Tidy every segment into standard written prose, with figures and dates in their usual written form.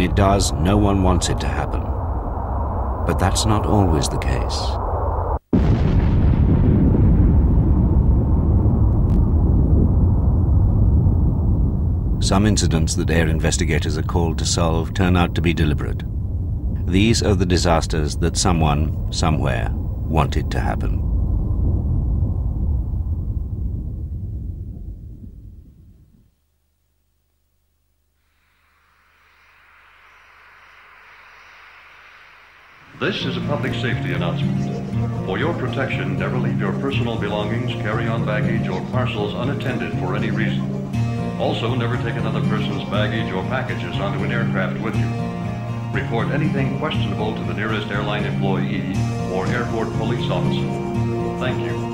When it does, no one wants it to happen. But that's not always the case. Some incidents that air investigators are called to solve turn out to be deliberate. These are the disasters that someone, somewhere, wanted to happen. This is a public safety announcement. For your protection, never leave your personal belongings, carry-on baggage, or parcels unattended for any reason. Also, never take another person's baggage or packages onto an aircraft with you. Report anything questionable to the nearest airline employee or airport police officer. Thank you.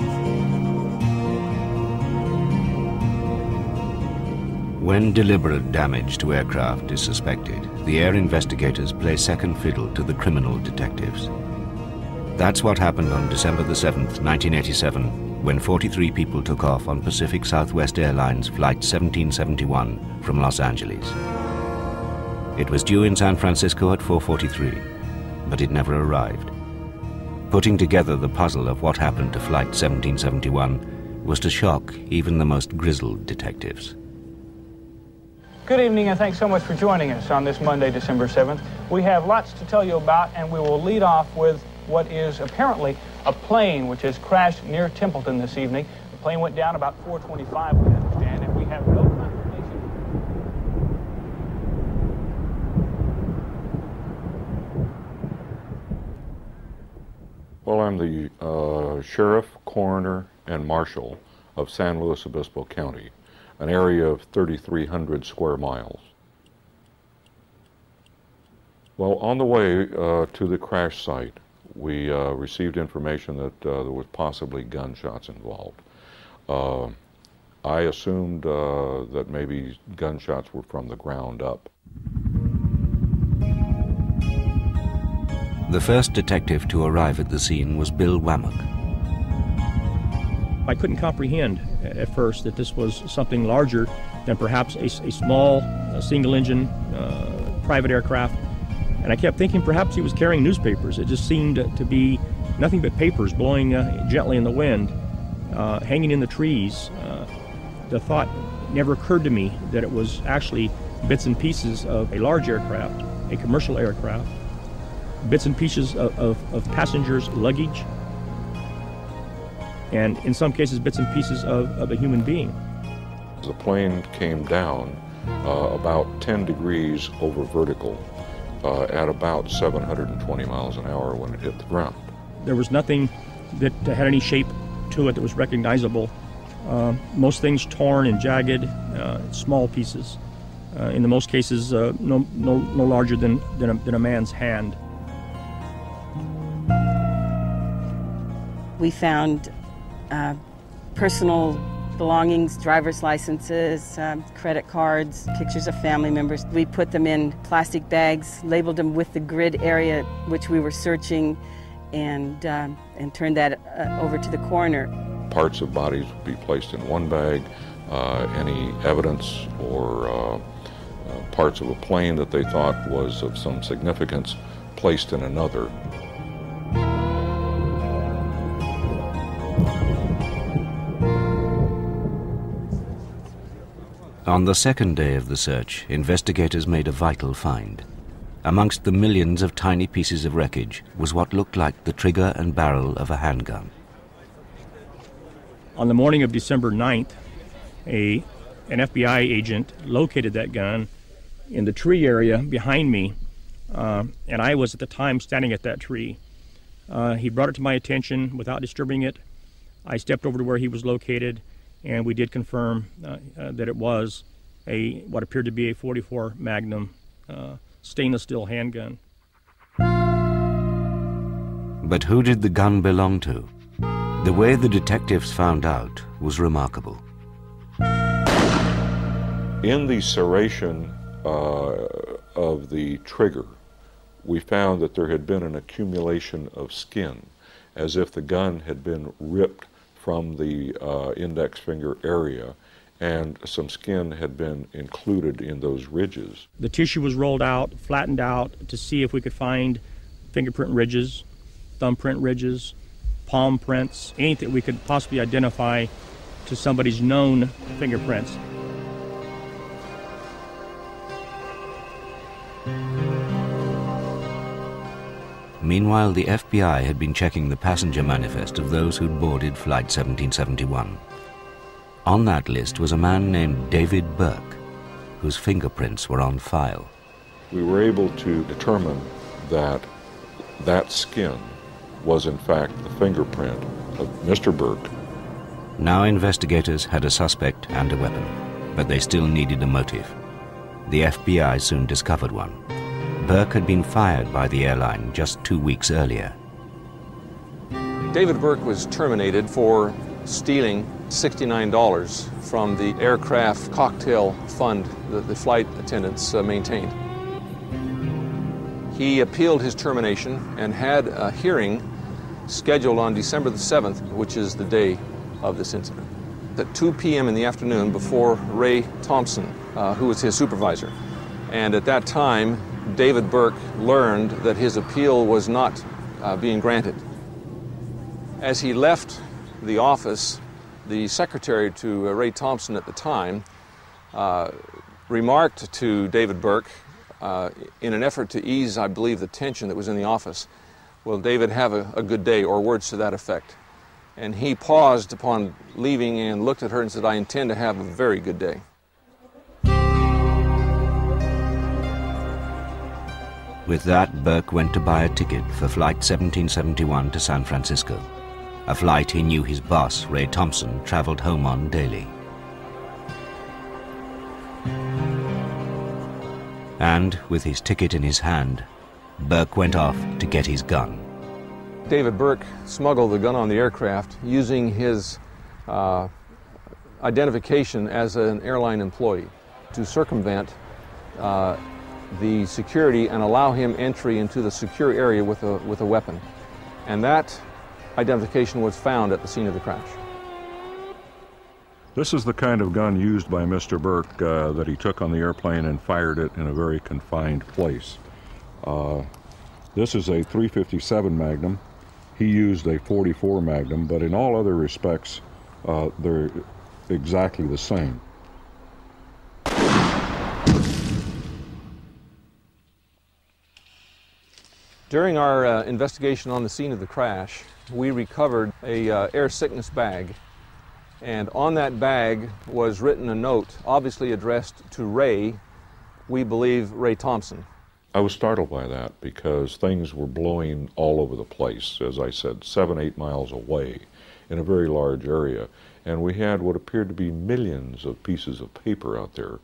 When deliberate damage to aircraft is suspected, the air investigators play second fiddle to the criminal detectives. That's what happened on December the 7th, 1987, when 43 people took off on Pacific Southwest Airlines Flight 1771 from Los Angeles. It was due in San Francisco at 4:43, but it never arrived. Putting together the puzzle of what happened to Flight 1771 was to shock even the most grizzled detectives. Good evening, and thanks so much for joining us on this Monday, December 7th. We have lots to tell you about, and we will lead off with what is apparently a plane which has crashed near Templeton this evening. The plane went down about 4:25, we understand, and we have no confirmation. Well, I'm the sheriff, coroner, and marshal of San Luis Obispo County, an area of 3,300 square miles. Well, on the way to the crash site, we received information that there was possibly gunshots involved. I assumed that maybe gunshots were from the ground up. The first detective to arrive at the scene was Bill Wammock. I couldn't comprehend at first that this was something larger than perhaps a small single-engine private aircraft. And I kept thinking perhaps he was carrying newspapers. It just seemed to be nothing but papers blowing gently in the wind, hanging in the trees. The thought never occurred to me that it was actually bits and pieces of a large aircraft, a commercial aircraft, bits and pieces of passengers' luggage, and in some cases bits and pieces of a human being. The plane came down about 10 degrees over vertical at about 720 miles an hour when it hit the ground. There was nothing that had any shape to it that was recognizable. Most things torn and jagged, small pieces. In the most cases, no larger than a man's hand. We found personal belongings, driver's licenses, credit cards, pictures of family members. We put them in plastic bags, labeled them with the grid area which we were searching, and turned that over to the coroner. Parts of bodies would be placed in one bag, any evidence or parts of a plane that they thought was of some significance placed in another. On the second day of the search, investigators made a vital find. Amongst the millions of tiny pieces of wreckage was what looked like the trigger and barrel of a handgun. On the morning of December 9th, an FBI agent located that gun in the tree area behind me, and I was at the time standing at that tree. He brought it to my attention without disturbing it. I stepped over to where he was located, and we did confirm that it was what appeared to be a .44 Magnum stainless steel handgun. But who did the gun belong to? The way the detectives found out was remarkable. In the serration of the trigger, we found that there had been an accumulation of skin, as if the gun had been ripped from the index finger area and some skin had been included in those ridges. The tissue was rolled out, flattened out to see if we could find fingerprint ridges, thumbprint ridges, palm prints, anything we could possibly identify to somebody's known fingerprints. Meanwhile, the FBI had been checking the passenger manifest of those who'd boarded Flight 1771. On that list was a man named David Burke, whose fingerprints were on file. We were able to determine that that skin was in fact the fingerprint of Mr. Burke. Now investigators had a suspect and a weapon, but they still needed a motive. The FBI soon discovered one. Burke had been fired by the airline just 2 weeks earlier. David Burke was terminated for stealing $69 from the aircraft cocktail fund that the flight attendants maintained. He appealed his termination and had a hearing scheduled on December the 7th, which is the day of this incident, at 2 p.m. in the afternoon before Ray Thompson, who was his supervisor. And at that time, David Burke learned that his appeal was not being granted. As he left the office, the secretary to Ray Thompson at the time remarked to David Burke, in an effort to ease, I believe, the tension that was in the office, "Will David have a good day?" or words to that effect. And he paused upon leaving and looked at her and said, "I intend to have a very good day." With that, Burke went to buy a ticket for Flight 1771 to San Francisco, a flight he knew his boss, Ray Thompson, traveled home on daily. And with his ticket in his hand, Burke went off to get his gun. David Burke smuggled the gun on the aircraft using his identification as an airline employee to circumvent the security and allow him entry into the secure area with a weapon. And that identification was found at the scene of the crash. This is the kind of gun used by Mr. Burke that he took on the airplane and fired it in a very confined place. This is a .357 Magnum. He used a .44 Magnum, but in all other respects, they're exactly the same. During our investigation on the scene of the crash, we recovered a air sickness bag. And on that bag was written a note, obviously addressed to Ray, we believe Ray Thompson. I was startled by that because things were blowing all over the place, as I said, 7-8 miles away in a very large area. And we had what appeared to be millions of pieces of paper out there.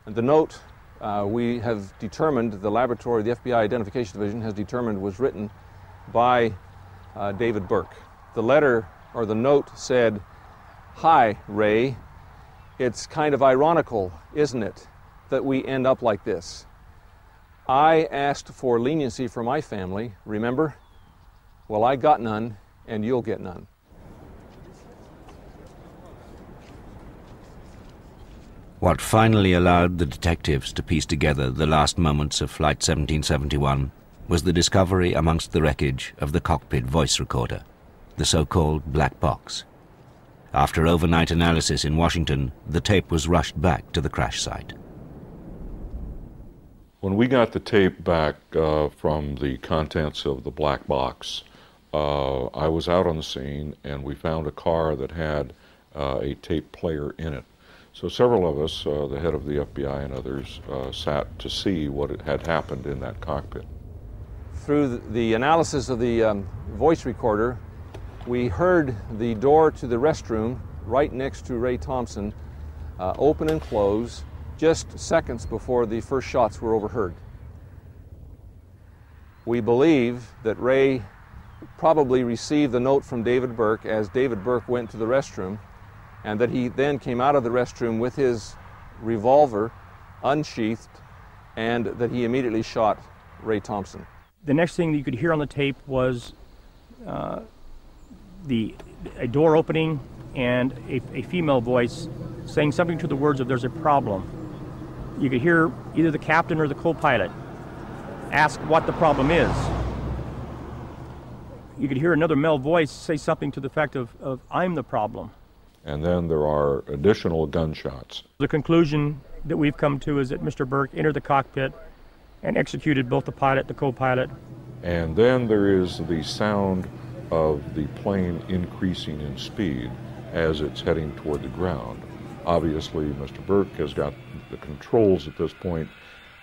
And the note we have determined, the laboratory, the FBI Identification Division has determined was written by David Burke. The letter, or the note, said, "Hi, Ray. It's kind of ironical, isn't it, that we end up like this? I asked for leniency for my family, remember? Well, I got none, and you'll get none." What finally allowed the detectives to piece together the last moments of Flight 1771 was the discovery amongst the wreckage of the cockpit voice recorder, the so-called black box. After overnight analysis in Washington, the tape was rushed back to the crash site. When we got the tape back from the contents of the black box, I was out on the scene and we found a car that had a tape player in it. So several of us, the head of the FBI and others, sat to see what had happened in that cockpit. Through the analysis of the voice recorder, we heard the door to the restroom right next to Ray Thompson open and close just seconds before the first shots were overheard. We believe that Ray probably received the note from David Burke as David Burke went to the restroom, and that he then came out of the restroom with his revolver unsheathed, and that he immediately shot Ray Thompson. The next thing that you could hear on the tape was a door opening and a female voice saying something to the words of "there's a problem." You could hear either the captain or the co-pilot ask what the problem is. You could hear another male voice say something to the effect of "I'm the problem." And then there are additional gunshots. The conclusion that we've come to is that Mr. Burke entered the cockpit and executed both the pilot, the co-pilot. And then there is the sound of the plane increasing in speed as it's heading toward the ground. Obviously, Mr. Burke has got the controls at this point,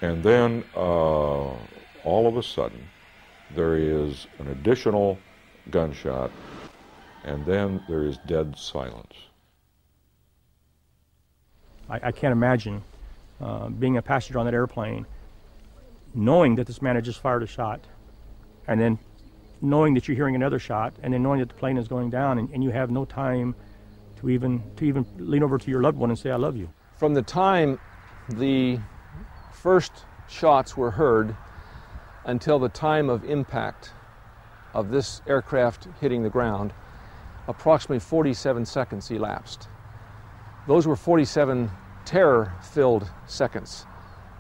and then all of a sudden there is an additional gunshot, and then there is dead silence. I can't imagine being a passenger on that airplane, knowing that this man had just fired a shot, and then knowing that you're hearing another shot, and then knowing that the plane is going down, and you have no time to even lean over to your loved one and say, "I love you." From the time the first shots were heard until the time of impact of this aircraft hitting the ground, approximately 47 seconds elapsed. Those were 47 terror-filled seconds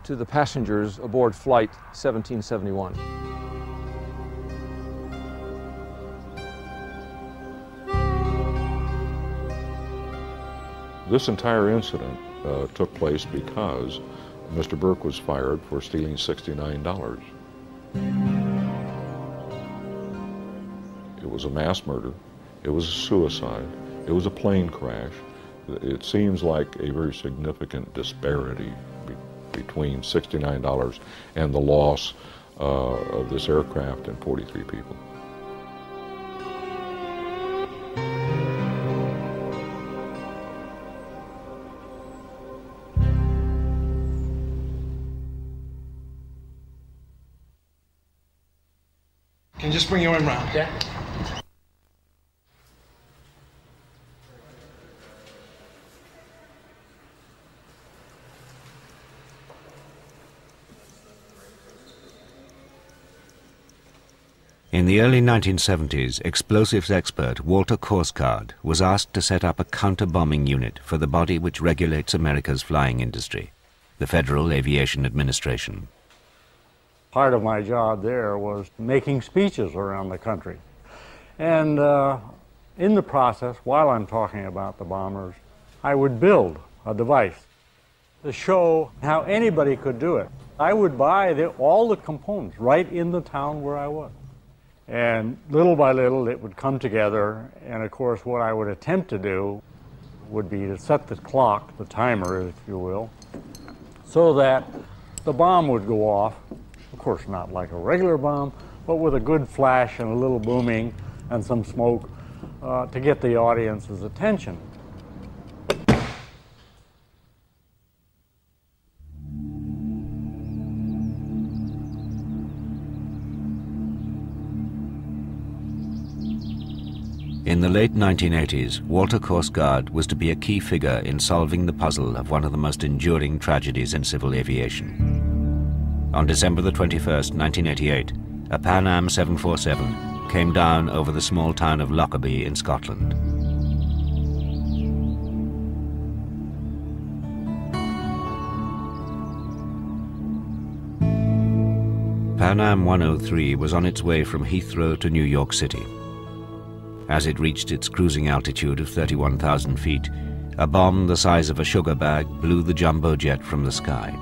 to the passengers aboard Flight 1771. This entire incident took place because Mr. Burke was fired for stealing $69. It was a mass murder. It was a suicide. It was a plane crash. It seems like a very significant disparity between $69 and the loss of this aircraft and 43 people. Can you just bring your arm around? Yeah. In the early 1970s, explosives expert Walter Korsgaard was asked to set up a counter-bombing unit for the body which regulates America's flying industry, the Federal Aviation Administration. Part of my job there was making speeches around the country. And in the process, while I'm talking about the bombers, I would build a device to show how anybody could do it. I would buy all the components right in the town where I was. And little by little, it would come together. And of course, what I would attempt to do would be to set the clock, the timer, if you will, so that the bomb would go off. Of course, not like a regular bomb, but with a good flash and a little booming and some smoke to get the audience's attention. In the late 1980s, Walter Korsgaard was to be a key figure in solving the puzzle of one of the most enduring tragedies in civil aviation. On December the 21st, 1988, a Pan Am 747 came down over the small town of Lockerbie in Scotland. Pan Am 103 was on its way from Heathrow to New York City. As it reached its cruising altitude of 31,000 feet, a bomb the size of a sugar bag blew the jumbo jet from the sky.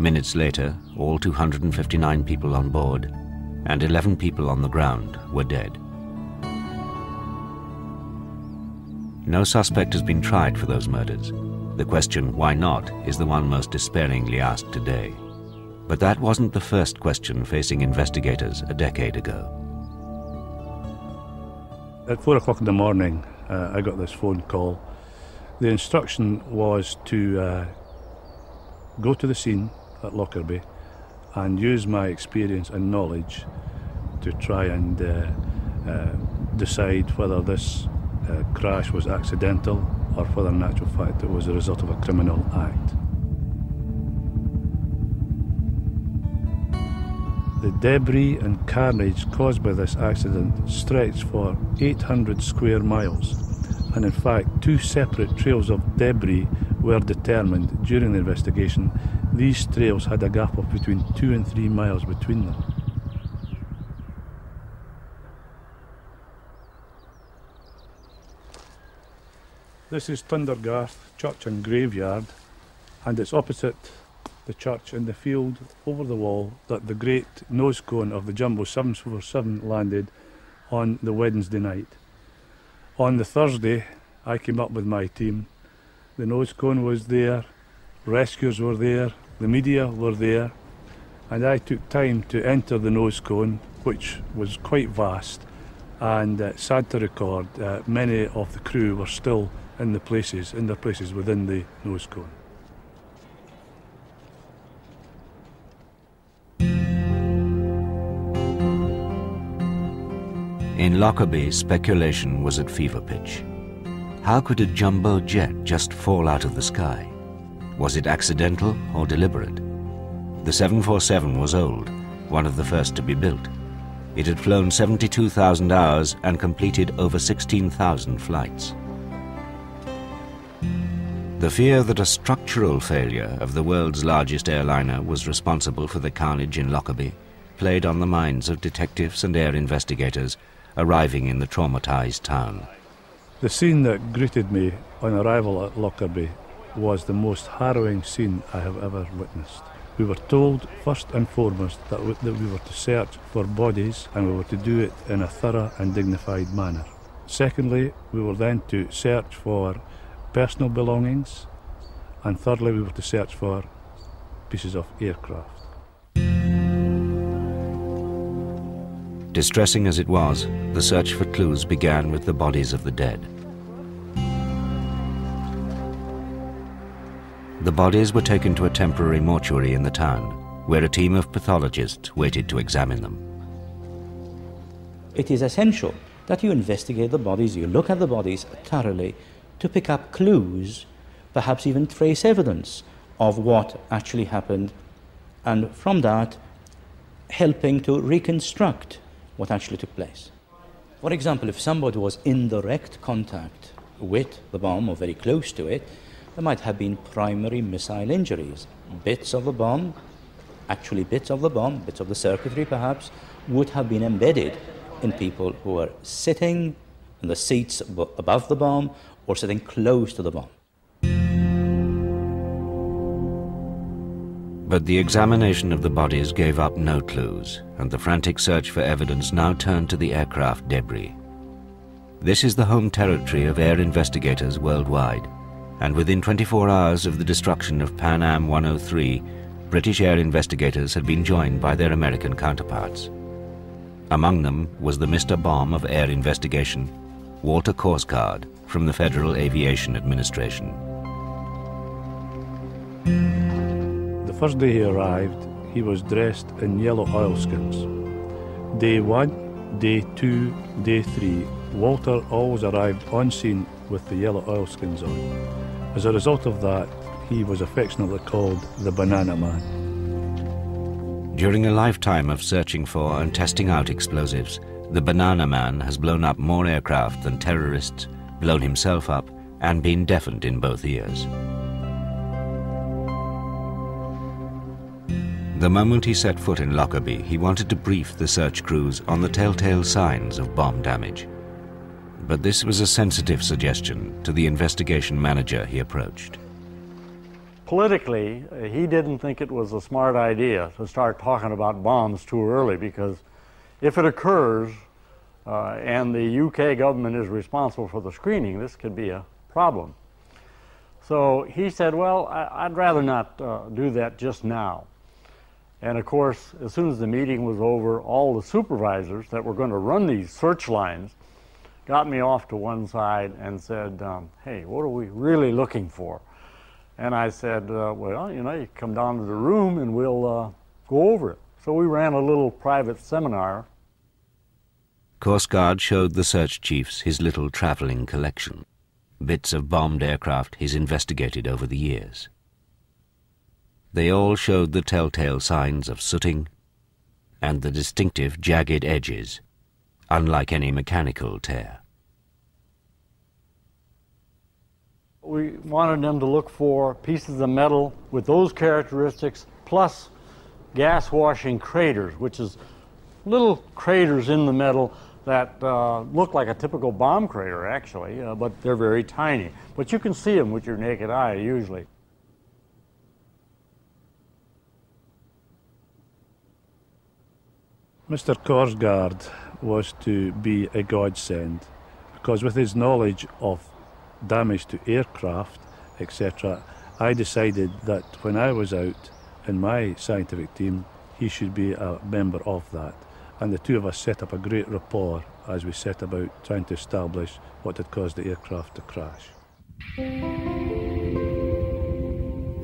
Minutes later, all 259 people on board and 11 people on the ground were dead. No suspect has been tried for those murders. The question, why not, is the one most despairingly asked today. But that wasn't the first question facing investigators a decade ago. At 4 o'clock in the morning, I got this phone call. The instruction was to go to the scene at Lockerbie and use my experience and knowledge to try and decide whether this crash was accidental or whether in actual fact it was a result of a criminal act. The debris and carnage caused by this accident stretched for 800 square miles and in fact 2 separate trails of debris were determined during the investigation. These trails had a gap of between 2 and 3 miles between them. This is Thundergarth Church and Graveyard, and it's opposite the church in the field over the wall that the great nose cone of the Jumbo 747 landed on the Wednesday night. On the Thursday, I came up with my team. The nose cone was there, rescuers were there, the media were there, and I took time to enter the nose cone, which was quite vast, and sad to record, many of the crew were still in their places within the nose cone. In Lockerbie, speculation was at fever pitch. How could a jumbo jet just fall out of the sky? Was it accidental or deliberate? The 747 was old, one of the first to be built. It had flown 72,000 hours and completed over 16,000 flights. The fear that a structural failure of the world's largest airliner was responsible for the carnage in Lockerbie played on the minds of detectives and air investigators arriving in the traumatized town. The scene that greeted me on arrival at Lockerbie was the most harrowing scene I have ever witnessed. We were told, first and foremost, that we were to search for bodies, and we were to do it in a thorough and dignified manner. Secondly, we were then to search for personal belongings, and thirdly, we were to search for pieces of aircraft. Distressing as it was, the search for clues began with the bodies of the dead. The bodies were taken to a temporary mortuary in the town, where a team of pathologists waited to examine them. It is essential that you investigate the bodies, you look at the bodies thoroughly to pick up clues, perhaps even trace evidence of what actually happened, and from that, helping to reconstruct what actually took place. For example, if somebody was in direct contact with the bomb or very close to it, there might have been primary missile injuries. Bits of the bomb, bits of the circuitry perhaps, would have been embedded in people who were sitting in the seats above the bomb or sitting close to the bomb. But the examination of the bodies gave up no clues, and the frantic search for evidence now turned to the aircraft debris. This is the home territory of air investigators worldwide, and within 24 hours of the destruction of Pan Am 103, British air investigators had been joined by their American counterparts. Among them was the Mr. Bomb of air investigation, Walter Korsgaard, from the Federal Aviation Administration. The first day he arrived, he was dressed in yellow oilskins. Day 1, Day 2, Day 3, Walter always arrived on scene with the yellow oilskins on. As a result of that, he was affectionately called the Banana Man. During a lifetime of searching for and testing out explosives, the Banana Man has blown up more aircraft than terrorists, blown himself up, and been deafened in both ears. The moment he set foot in Lockerbie, he wanted to brief the search crews on the telltale signs of bomb damage. But this was a sensitive suggestion to the investigation manager he approached. Politically, he didn't think it was a smart idea to start talking about bombs too early, because if it occurs and the UK government is responsible for the screening, this could be a problem. So he said, well, I'd rather not do that just now. And of course, as soon as the meeting was over, all the supervisors that were going to run these search lines got me off to one side and said, hey, what are we really looking for? And I said, well, you know, you come down to the room and we'll go over it. So we ran a little private seminar. Korsgaard showed the search chiefs his little traveling collection, bits of bombed aircraft he's investigated over the years. They all showed the telltale signs of sooting and the distinctive jagged edges, unlike any mechanical tear. we wanted them to look for pieces of metal with those characteristics, plus gas washing craters, which is little craters in the metal that look like a typical bomb crater, actually, but they're very tiny. But you can see them with your naked eye, usually. Mr. Korsgaard was to be a godsend, because with his knowledge of damage to aircraft, etc., I decided that when I was out in my scientific team, he should be a member of that. And the two of us set up a great rapport as we set about trying to establish what had caused the aircraft to crash.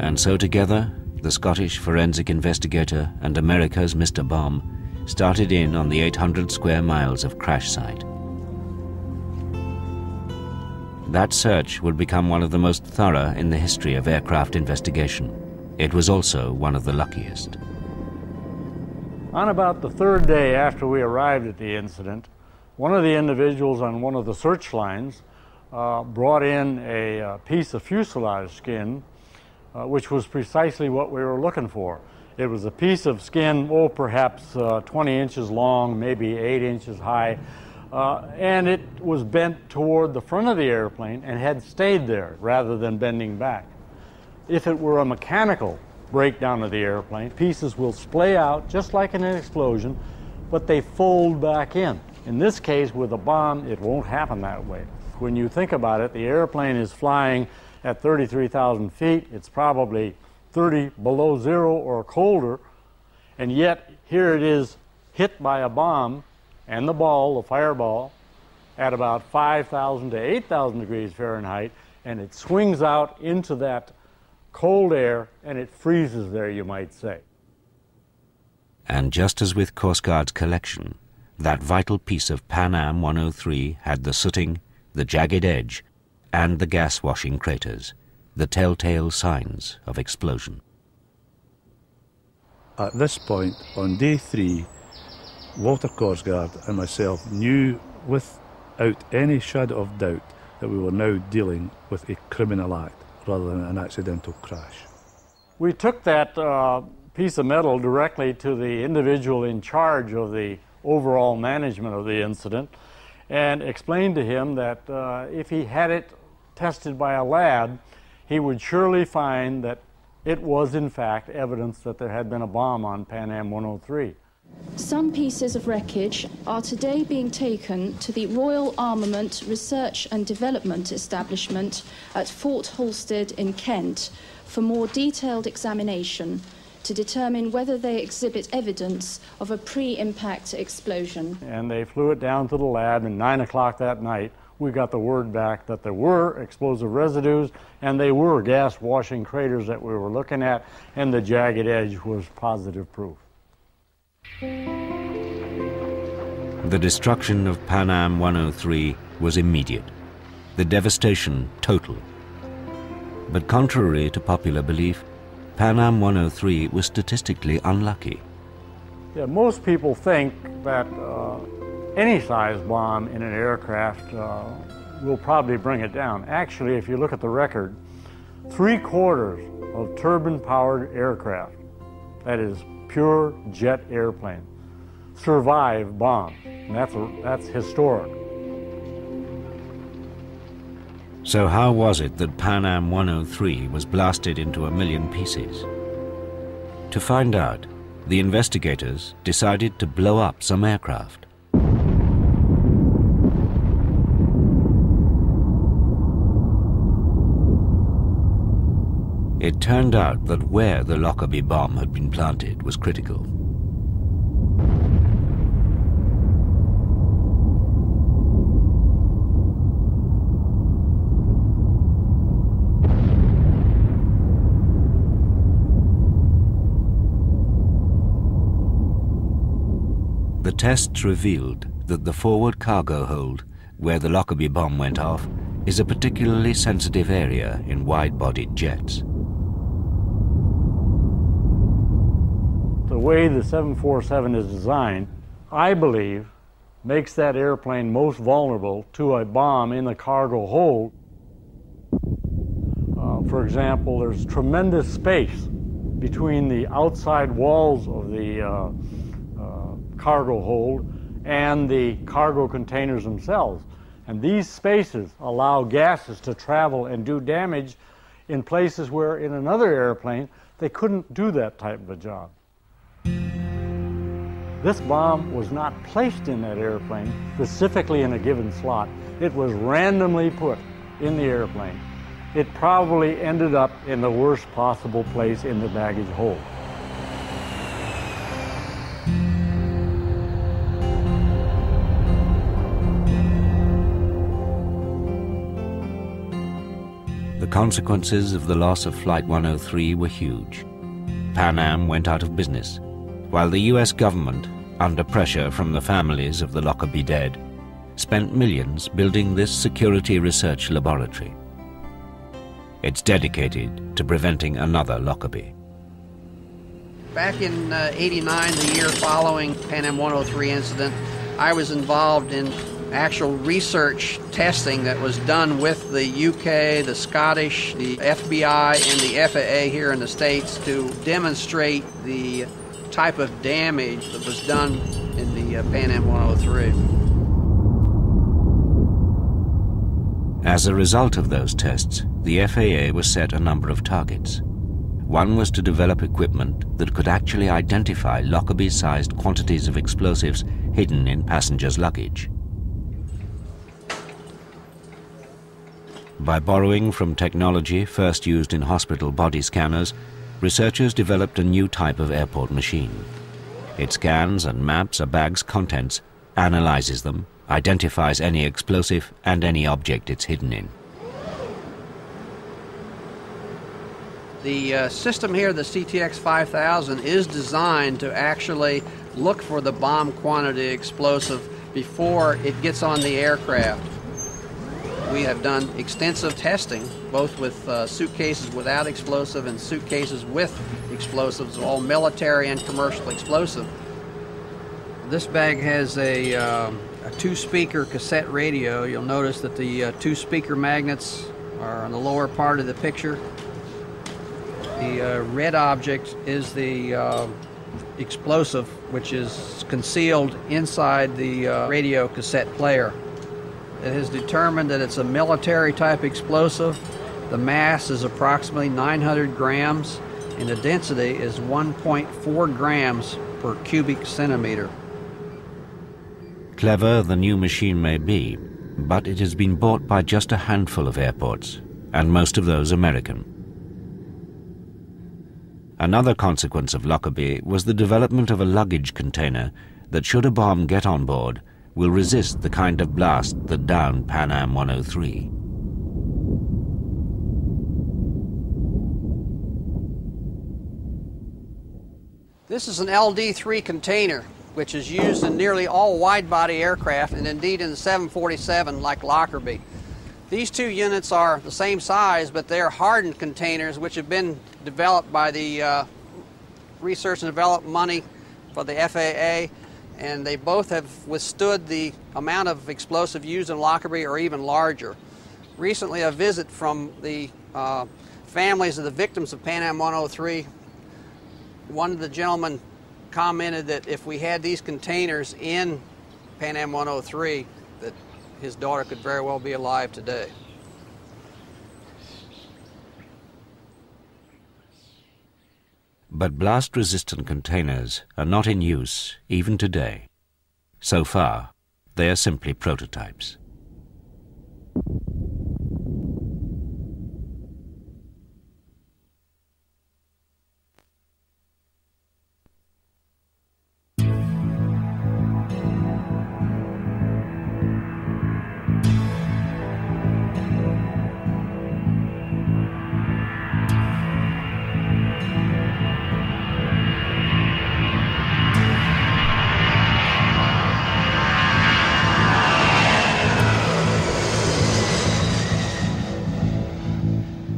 And so together, the Scottish forensic investigator and America's Mr. Bomb started in on the 800 square miles of crash site. That search would become one of the most thorough in the history of aircraft investigation. It was also one of the luckiest. On about the third day after we arrived at the incident, one of the individuals on one of the search lines brought in a piece of fuselage skin, which was precisely what we were looking for. It was a piece of skin, perhaps 20 inches long, maybe 8 inches high, and it was bent toward the front of the airplane and had stayed there rather than bending back. If it were a mechanical breakdown of the airplane, pieces will splay out just like in an explosion, but they fold back in. In this case, with a bomb, it won't happen that way. When you think about it, the airplane is flying at 33,000 feet. It's probably 30 below zero or colder, and yet here it is hit by a bomb and the ball, the fireball, at about 5,000 to 8,000 degrees Fahrenheit, and it swings out into that cold air and it freezes there, you might say. And just as with Korsgaard's collection, that vital piece of Pan Am 103 had the sooting, the jagged edge, and the gas-washing craters, the telltale signs of explosion. At this point, on day 3, Walter Korsgaard and myself knew without any shadow of doubt that we were now dealing with a criminal act rather than an accidental crash. We took that piece of metal directly to the individual in charge of the overall management of the incident and explained to him that if he had it tested by a lab, he would surely find that it was in fact evidence that there had been a bomb on Pan Am 103. Some pieces of wreckage are today being taken to the Royal Armament Research and Development Establishment at Fort Halstead in Kent for more detailed examination to determine whether they exhibit evidence of a pre-impact explosion. And they flew it down to the lab, and 9 o'clock that night we got the word back that there were explosive residues and they were gas washing craters that we were looking at, and the jagged edge was positive proof. The destruction of Pan Am 103 was immediate, the devastation total. But contrary to popular belief, Pan Am 103 was statistically unlucky. Yeah, most people think that any size bomb in an aircraft will probably bring it down. Actually, if you look at the record, 3/4 of turbine-powered aircraft, that is pure jet airplane, survive bombs. And that's historic. So how was it that Pan Am 103 was blasted into a million pieces? To find out, the investigators decided to blow up some aircraft. It turned out that where the Lockerbie bomb had been planted was critical. The tests revealed that the forward cargo hold, where the Lockerbie bomb went off, is a particularly sensitive area in wide-bodied jets. The way the 747 is designed, I believe, makes that airplane most vulnerable to a bomb in the cargo hold. For example, there's tremendous space between the outside walls of the cargo hold and the cargo containers themselves. And these spaces allow gases to travel and do damage in places where in another airplane they couldn't do that type of a job. This bomb was not placed in that airplane specifically in a given slot. It was randomly put in the airplane. It probably ended up in the worst possible place in the baggage hold. The consequences of the loss of Flight 103 were huge. Pan Am went out of business, while the US government, under pressure from the families of the Lockerbie dead, spent millions building this security research laboratory. It's dedicated to preventing another Lockerbie. Back in '89, the year following Pan Am 103 incident, I was involved in actual research testing that was done with the UK, the Scottish, the FBI, and the FAA here in the States to demonstrate the type of damage that was done in the Pan Am 103. As a result of those tests, the FAA was set a number of targets. One was to develop equipment that could actually identify Lockerbie-sized quantities of explosives hidden in passengers' luggage. By borrowing from technology first used in hospital body scanners, researchers developed a new type of airport machine. It scans and maps a bag's contents, analyzes them, identifies any explosive and any object it's hidden in. The system here, the CTX 5000, is designed to actually look for the bomb quantity explosive before it gets on the aircraft. We have done extensive testing, both with suitcases without explosive and suitcases with explosives, all military and commercial explosive. This bag has a two-speaker cassette radio. You'll notice that the two speaker magnets are on the lower part of the picture. The red object is the explosive, which is concealed inside the radio cassette player. It has determined that it's a military type explosive. The mass is approximately 900 grams and the density is 1.4 grams per cubic centimeter. Clever the new machine may be, but it has been bought by just a handful of airports, and most of those American. Another consequence of Lockerbie was the development of a luggage container that, should a bomb get on board, will resist the kind of blast that downed Pan Am 103. This is an LD-3 container, which is used in nearly all wide-body aircraft, and indeed in the 747 like Lockerbie. These two units are the same size, but they're hardened containers which have been developed by the research and development money for the FAA, and they both have withstood the amount of explosive used in Lockerbie or even larger. Recently, a visit from the families of the victims of Pan Am 103, one of the gentlemen commented that if we had these containers in Pan Am 103, that his daughter could very well be alive today. But blast-resistant containers are not in use even today. So far, they are simply prototypes.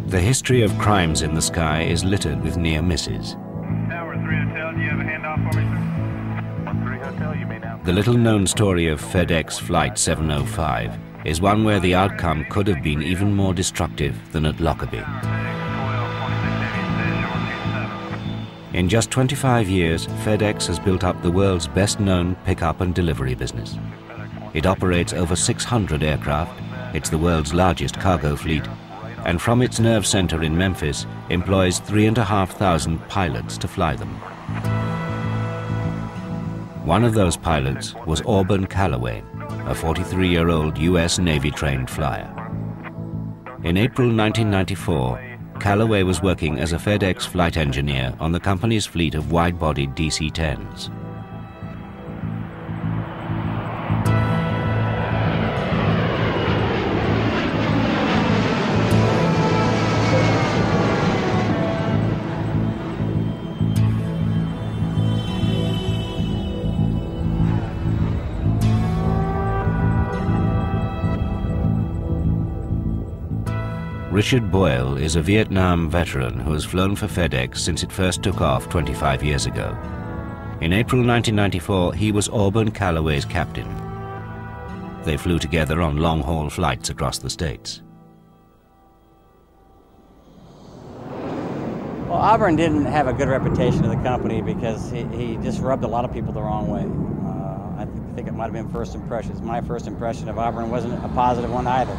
The history of crimes in the sky is littered with near misses. Tower 3 Hotel, do you have a handoff for me, sir? 13 Hotel, you may now. The little-known story of FedEx Flight 705 is one where the outcome could have been even more destructive than at Lockerbie. In just 25 years, FedEx has built up the world's best-known pickup and delivery business. It operates over 600 aircraft, it's the world's largest cargo fleet, and from its nerve center in Memphis, employs 3,500 pilots to fly them. One of those pilots was Auburn Callaway, a 43-year-old U.S. Navy-trained flyer. In April 1994, Callaway was working as a FedEx flight engineer on the company's fleet of wide-bodied DC-10s. Richard Boyle is a Vietnam veteran who has flown for FedEx since it first took off 25 years ago. In April 1994, he was Auburn Callaway's captain. They flew together on long-haul flights across the states. Well, Auburn didn't have a good reputation of the company because he just rubbed a lot of people the wrong way. I think it might have been first impressions. My first impression of Auburn wasn't a positive one either.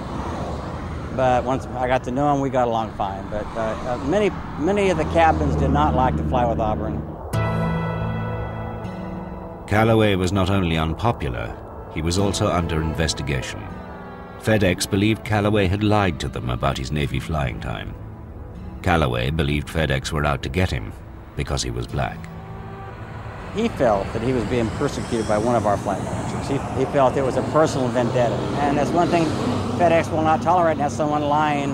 But once I got to know him, we got along fine. But many of the captains did not like to fly with Auburn. Callaway was not only unpopular, he was also under investigation. FedEx believed Callaway had lied to them about his Navy flying time. Callaway believed FedEx were out to get him because he was black. He felt that he was being persecuted by one of our flight managers. He felt it was a personal vendetta. And that's one thing FedEx will not tolerate, and that's someone lying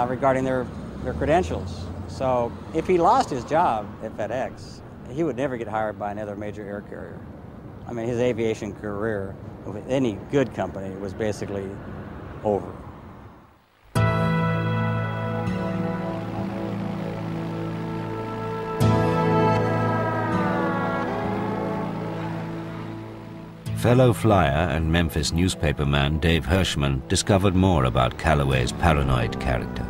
regarding their credentials. So if he lost his job at FedEx, he would never get hired by another major air carrier. I mean, his aviation career with any good company was basically over. Fellow flyer and Memphis newspaperman Dave Hirschman discovered more about Callaway's paranoid character.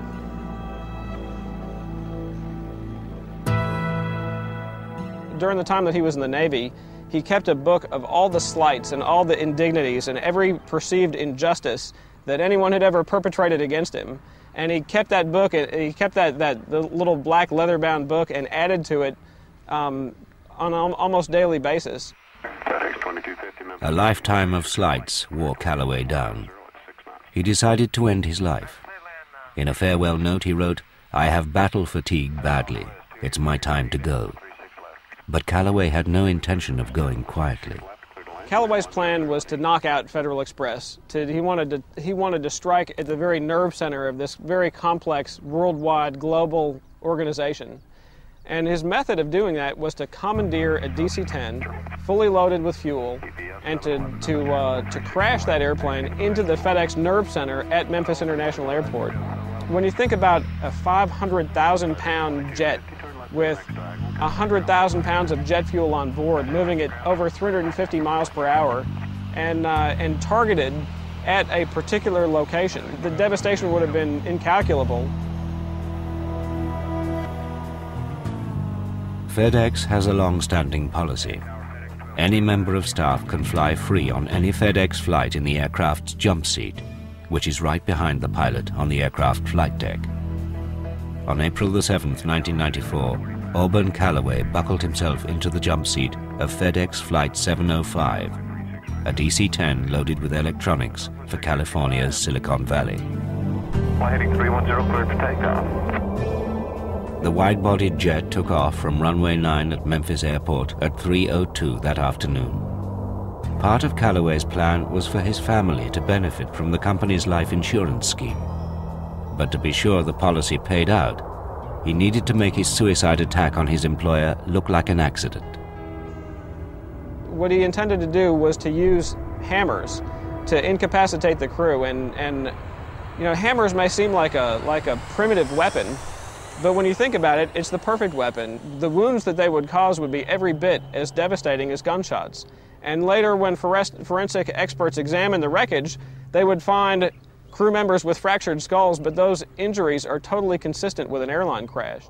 During the time that he was in the Navy, he kept a book of all the slights and all the indignities and every perceived injustice that anyone had ever perpetrated against him. And he kept that book, he kept the little black leather-bound book and added to it on an almost daily basis. A lifetime of slights wore Callaway down. He decided to end his life. In a farewell note he wrote, "I have battle fatigue badly. It's my time to go." But Callaway had no intention of going quietly. Callaway's plan was to knock out Federal Express. He wanted to strike at the very nerve center of this very complex, worldwide, global organization. And his method of doing that was to commandeer a DC-10, fully loaded with fuel, and to crash that airplane into the FedEx nerve center at Memphis International Airport. When you think about a 500,000-pound jet with 100,000 pounds of jet fuel on board, moving at over 350 miles per hour, and targeted at a particular location, the devastation would have been incalculable. FedEx has a long-standing policy. Any member of staff can fly free on any FedEx flight in the aircraft's jump seat, which is right behind the pilot on the aircraft flight deck. On April the 7th, 1994, Auburn Callaway buckled himself into the jump seat of FedEx Flight 705, a DC-10 loaded with electronics for California's Silicon Valley. Heading 310 cleared for takeoff. The wide-bodied jet took off from runway 9 at Memphis Airport at 3:02 that afternoon. Part of Callaway's plan was for his family to benefit from the company's life insurance scheme. But to be sure the policy paid out, he needed to make his suicide attack on his employer look like an accident. What he intended to do was to use hammers to incapacitate the crew, and you know, hammers may seem like a primitive weapon, but when you think about it, it's the perfect weapon. The wounds that they would cause would be every bit as devastating as gunshots. And later, when forensic experts examined the wreckage, they would find crew members with fractured skulls, but those injuries are totally consistent with an airline crash.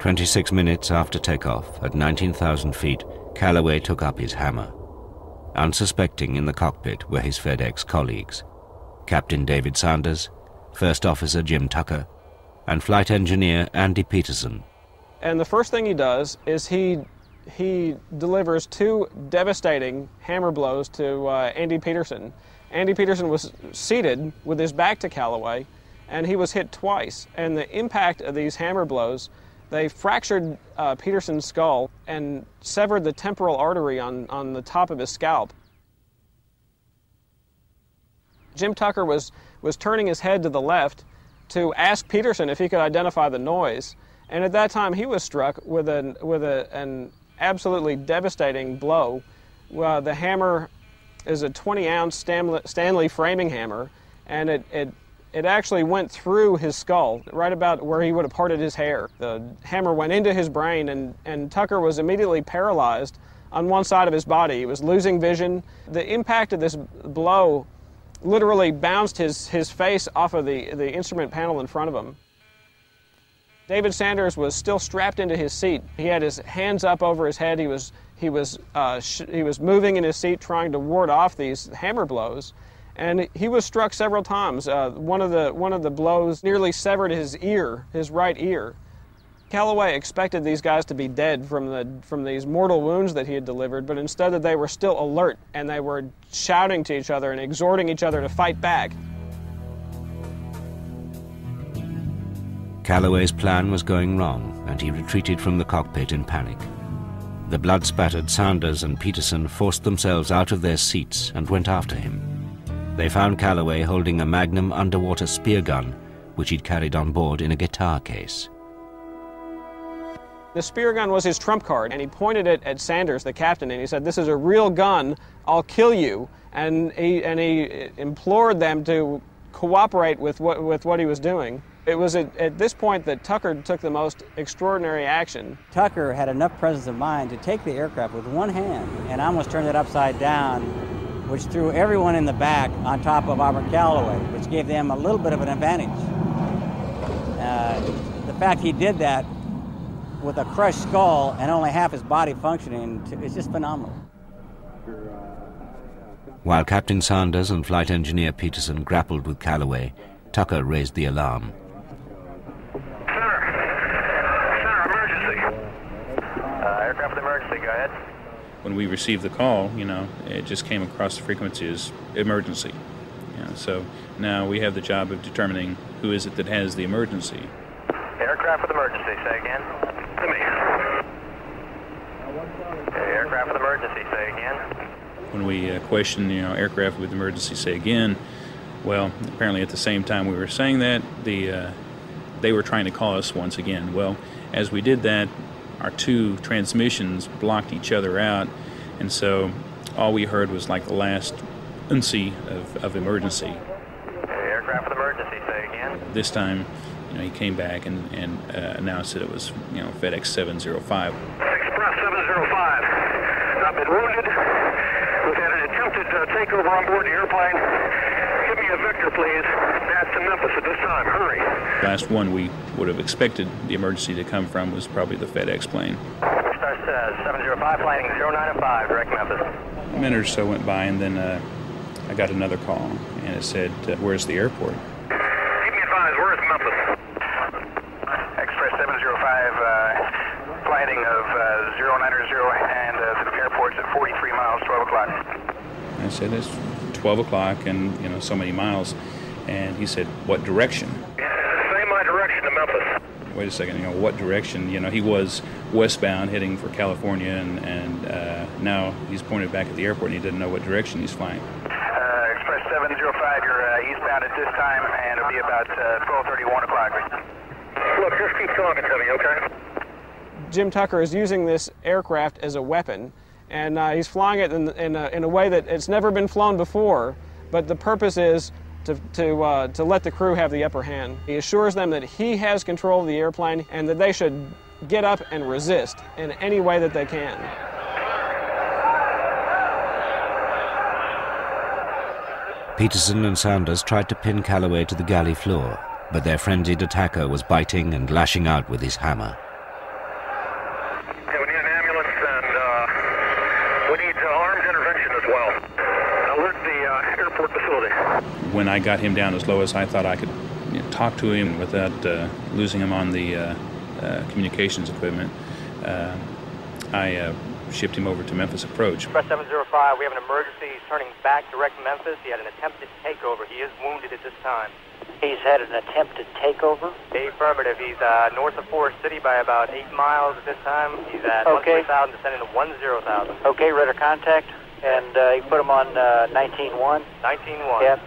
26 minutes after takeoff, at 19,000 feet, Callaway took up his hammer. Unsuspecting in the cockpit were his FedEx colleagues, Captain David Sanders, First Officer Jim Tucker, and Flight Engineer Andy Peterson. And the first thing he does is he delivers two devastating hammer blows to Andy Peterson. Andy Peterson was seated with his back to Callaway, and he was hit twice. And the impact of these hammer blows, they fractured Peterson's skull and severed the temporal artery on the top of his scalp. Jim Tucker was turning his head to the left to ask Peterson if he could identify the noise. And at that time, he was struck with an absolutely devastating blow. The hammer is a 20-ounce Stanley framing hammer, and it actually went through his skull, right about where he would have parted his hair. The hammer went into his brain, and Tucker was immediately paralyzed on one side of his body. He was losing vision. The impact of this blow literally bounced his face off of the instrument panel in front of him. David Sanders was still strapped into his seat. He had his hands up over his head. He was moving in his seat, trying to ward off these hammer blows, and he was struck several times. One of the blows nearly severed his ear, his right ear. Callaway expected these guys to be dead from these mortal wounds that he had delivered, but instead that they were still alert and they were shouting to each other and exhorting each other to fight back. Callaway's plan was going wrong, and he retreated from the cockpit in panic. The blood-spattered Sanders and Peterson forced themselves out of their seats and went after him. They found Callaway holding a Magnum underwater spear gun, which he'd carried on board in a guitar case. The spear gun was his trump card, and he pointed it at Sanders, the captain, and he said, "This is a real gun, I'll kill you." And he implored them to cooperate with what he was doing. It was at this point that Tucker took the most extraordinary action. Tucker had enough presence of mind to take the aircraft with one hand and almost turned it upside down, which threw everyone in the back on top of Robert Callaway, which gave them a little bit of an advantage. The fact he did that with a crushed skull and only half his body functioning is just phenomenal. While Captain Sanders and Flight Engineer Peterson grappled with Callaway, Tucker raised the alarm. Center, emergency. Aircraft emergency, go ahead. When we received the call, it just came across the frequency as emergency. So now we have the job of determining who is it that has the emergency. Aircraft with emergency, say again. To me. Aircraft with emergency, say again. When we questioned, aircraft with emergency, say again, well, apparently at the same time we were saying that, they were trying to call us once again. Well, as we did that, our two transmissions blocked each other out, and so all we heard was like the last UNC of emergency. Aircraft with emergency, say again. This time, he came back and announced that it was, FedEx 705. Express 705. I've been wounded. We've had an attempted takeover on board the airplane. Give me a vector, please. Back to Memphis at this time. Hurry. Last one we would have expected the emergency to come from was probably the FedEx plane. Express 705, flying 0905, direct Memphis. A minute or so went by, and then I got another call, and it said, "Where's the airport?" Keep me advised, where's Memphis? Express 705, flighting of 090, and the airport's at 43 miles, 12 o'clock. I said, "It's 12 o'clock and, so many miles." And he said, "What direction?" Say my direction to Memphis. Wait a second, what direction? He was westbound heading for California, and now he's pointed back at the airport and he doesn't know what direction he's flying. Express 705, you're eastbound at this time, and it'll be about 12:30, 1 o'clock. Look, just keep talking to me, okay? Jim Tucker is using this aircraft as a weapon, and he's flying it in a way that it's never been flown before, but the purpose is to let the crew have the upper hand. He assures them that he has control of the airplane and that they should get up and resist in any way that they can. Peterson and Sanders tried to pin Callaway to the galley floor, but their frenzied attacker was biting and lashing out with his hammer. when I got him down as low as I thought I could talk to him without losing him on the communications equipment, I shipped him over to Memphis Approach. Express 705, we have an emergency. He's turning back direct Memphis. He had an attempted takeover. He is wounded at this time. He's had an attempted takeover? Affirmative. He's north of Forest City by about 8 miles at this time. He's at 13,000, descending to 10,000. Okay, radar contact. And you put him on 19-1? 19-1. Yep.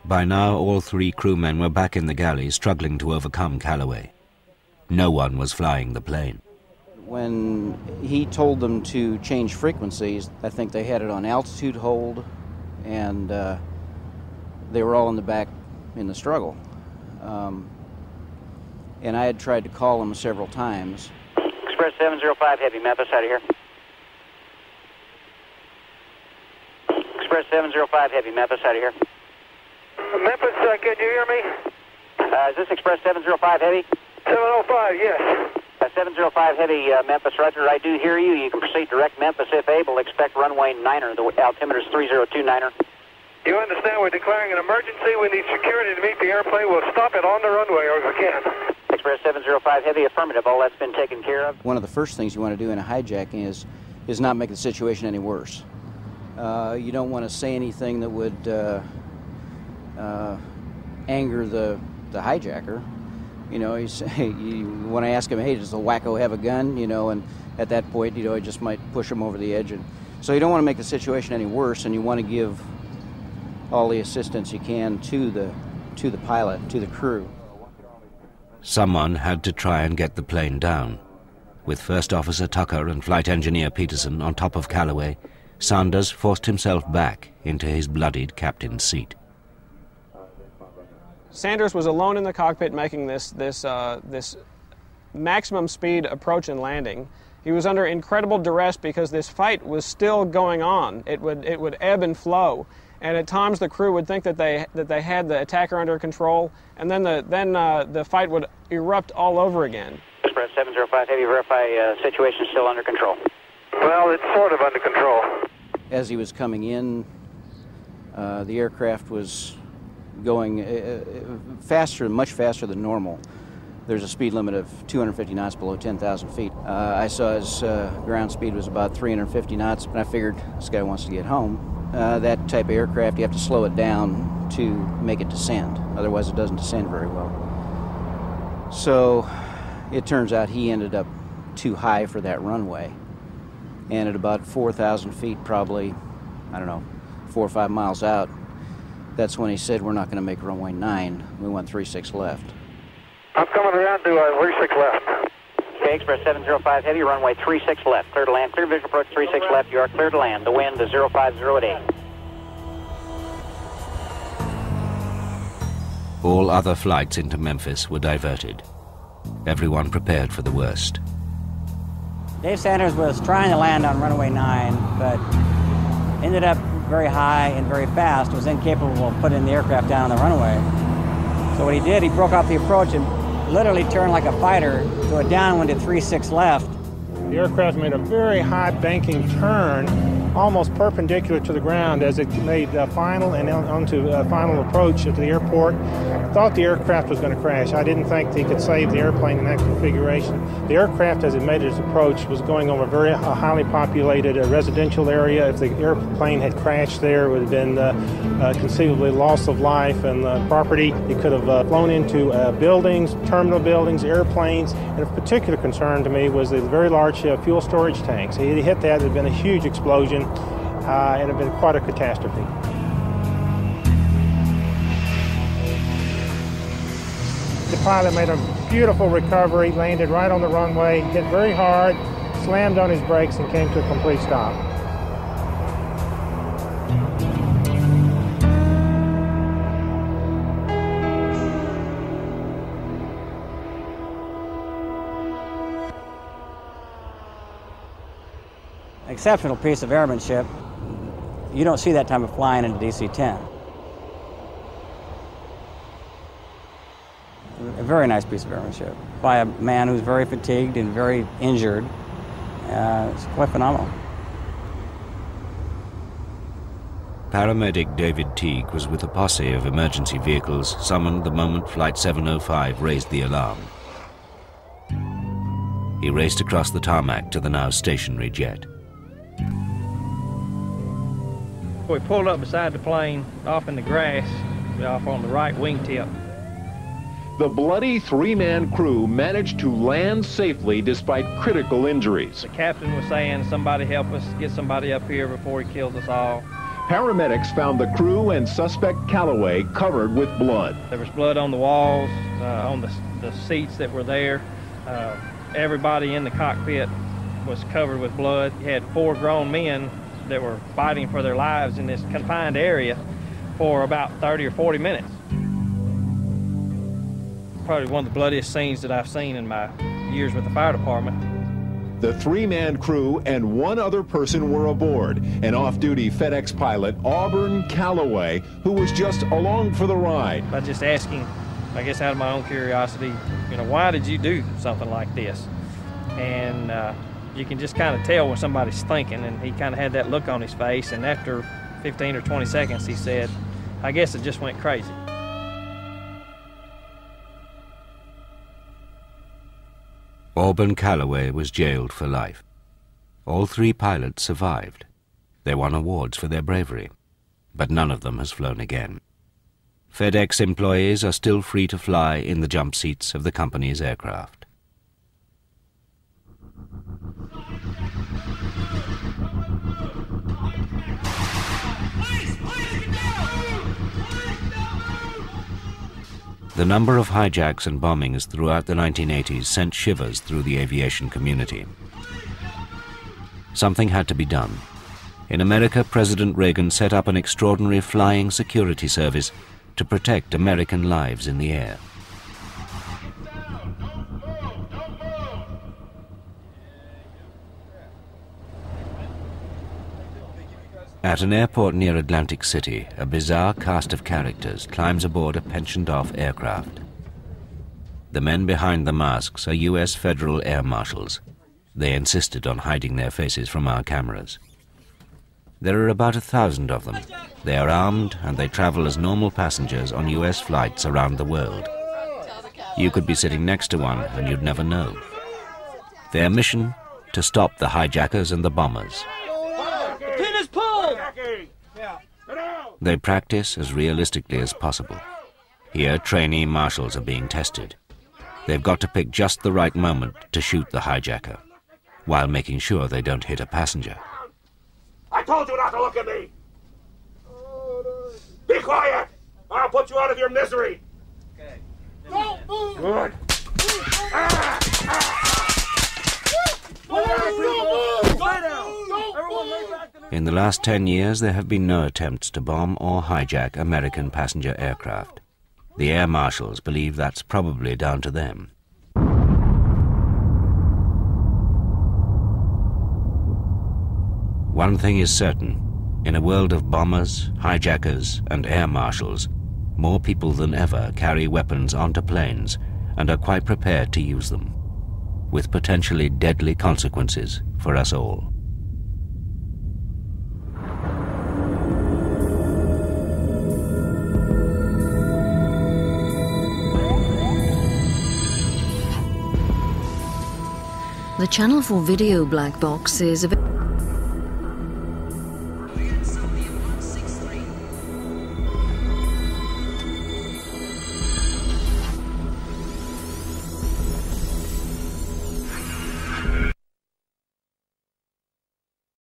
By now, all 3 crewmen were back in the galley, struggling to overcome Calloway. No one was flying the plane. When he told them to change frequencies, I think they had it on altitude hold, and they were all in the back in the struggle. And I had tried to call them several times. Express 705 Heavy, Memphis, out of here. Express 705 Heavy, Memphis, out of here. Memphis, can you hear me? Is this Express 705 Heavy? 705, yes. 705 Heavy, Memphis, Roger. I do hear you. You can proceed direct Memphis if able. Expect runway 9er. The altimeter is 302-9er. You understand we're declaring an emergency. We need security to meet the airplane. We'll stop it on the runway or we can. Express 705 Heavy, affirmative. All that's been taken care of. One of the first things you want to do in a hijacking is not make the situation any worse. You don't want to say anything that would anger the hijacker. You know, you want to ask him, hey, does the wacko have a gun? You know, and at that point, it just might push him over the edge. And so you don't want to make the situation any worse, and you want to give all the assistance you can to the pilot, to the crew. Someone had to try and get the plane down. With First Officer Tucker and Flight Engineer Peterson on top of Calloway, Sanders forced himself back into his bloodied captain's seat. Sanders was alone in the cockpit making this maximum speed approach and landing. He was under incredible duress because this fight was still going on. It would ebb and flow, and at times the crew would think that they had the attacker under control, and then the fight would erupt all over again. Express 705 Heavy, verify situation is still under control. Well, it's sort of under control. As he was coming in, the aircraft was going faster, much faster than normal. There's a speed limit of 250 knots below 10,000 feet. I saw his ground speed was about 350 knots, and I figured this guy wants to get home. That type of aircraft, you have to slow it down to make it descend. Otherwise, it doesn't descend very well. So it turns out he ended up too high for that runway. And at about 4,000 feet, probably, 4 or 5 miles out, that's when he said, we're not going to make runway 9. We want 36 left. I'm coming around to 36 left. Okay, Express 705 Heavy, runway 36 left. Clear to land. Clear visual approach 36 left. You are clear to land. The wind is 050 at 8. All other flights into Memphis were diverted. Everyone prepared for the worst. Dave Sanders was trying to land on runway 9, but ended up very high and very fast, was incapable of putting the aircraft down on the runway. So what he did, he broke off the approach and literally turned like a fighter to a downwind at 36 left. The aircraft made a very high banking turn, almost perpendicular to the ground as it made final and onto final approach at the airport. I thought the aircraft was going to crash. I didn't think he could save the airplane in that configuration. The aircraft, as it made its approach, was going over a very highly populated residential area. If the airplane had crashed there, it would have been conceivably loss of life and property. It could have flown into buildings, terminal buildings, airplanes, and of particular concern to me was the very large fuel storage tanks. He hit that, it had been a huge explosion, and it had been quite a catastrophe. The pilot made a beautiful recovery, landed right on the runway, hit very hard, slammed on his brakes, and came to a complete stop. Exceptional piece of airmanship. You don't see that type of flying in a DC-10. A very nice piece of airmanship by a man who's very fatigued and very injured. It's quite phenomenal. Paramedic David Teague was with a posse of emergency vehicles summoned the moment Flight 705 raised the alarm. He raced across the tarmac to the now stationary jet. We pulled up beside the plane, off in the grass, off on the right wingtip. The bloody three-man crew managed to land safely despite critical injuries. The captain was saying, somebody help us, get somebody up here before he kills us all. Paramedics found the crew and suspect Calloway covered with blood. There was blood on the walls, on the seats that were there. Everybody in the cockpit was covered with blood. You had 4 grown men that were fighting for their lives in this confined area for about 30 or 40 minutes. Probably one of the bloodiest scenes that I've seen in my years with the fire department. The three-man crew and 1 other person were aboard, an off-duty FedEx pilot, Auburn Calloway, who was just along for the ride. By just asking, I guess out of my own curiosity, why did you do something like this? And you can just kind of tell when somebody's thinking, and he kind of had that look on his face, and after 15 or 20 seconds he said, I guess it just went crazy. Auburn Calloway was jailed for life. All 3 pilots survived. They won awards for their bravery, but none of them has flown again. FedEx employees are still free to fly in the jump seats of the company's aircraft. The number of hijacks and bombings throughout the 1980s sent shivers through the aviation community. Something had to be done. In America, President Reagan set up an extraordinary flying security service to protect American lives in the air. At an airport near Atlantic City, a bizarre cast of characters climbs aboard a pensioned-off aircraft. The men behind the masks are U.S. federal air marshals. They insisted on hiding their faces from our cameras. There are about 1,000 of them. They are armed and they travel as normal passengers on U.S. flights around the world. You could be sitting next to one and you'd never know. Their mission? To stop the hijackers and the bombers. Pin is pulled! They practice as realistically as possible. Here, trainee marshals are being tested. They've got to pick just the right moment to shoot the hijacker, while making sure they don't hit a passenger. I told you not to look at me! Be quiet! I'll put you out of your misery! Okay. Don't move! Good. In the last 10 years, there have been no attempts to bomb or hijack American passenger aircraft. The air marshals believe that's probably down to them. One thing is certain. In a world of bombers, hijackers, and air marshals, more people than ever carry weapons onto planes and are quite prepared to use them, with potentially deadly consequences for us all. The Channel 4 video black box is available.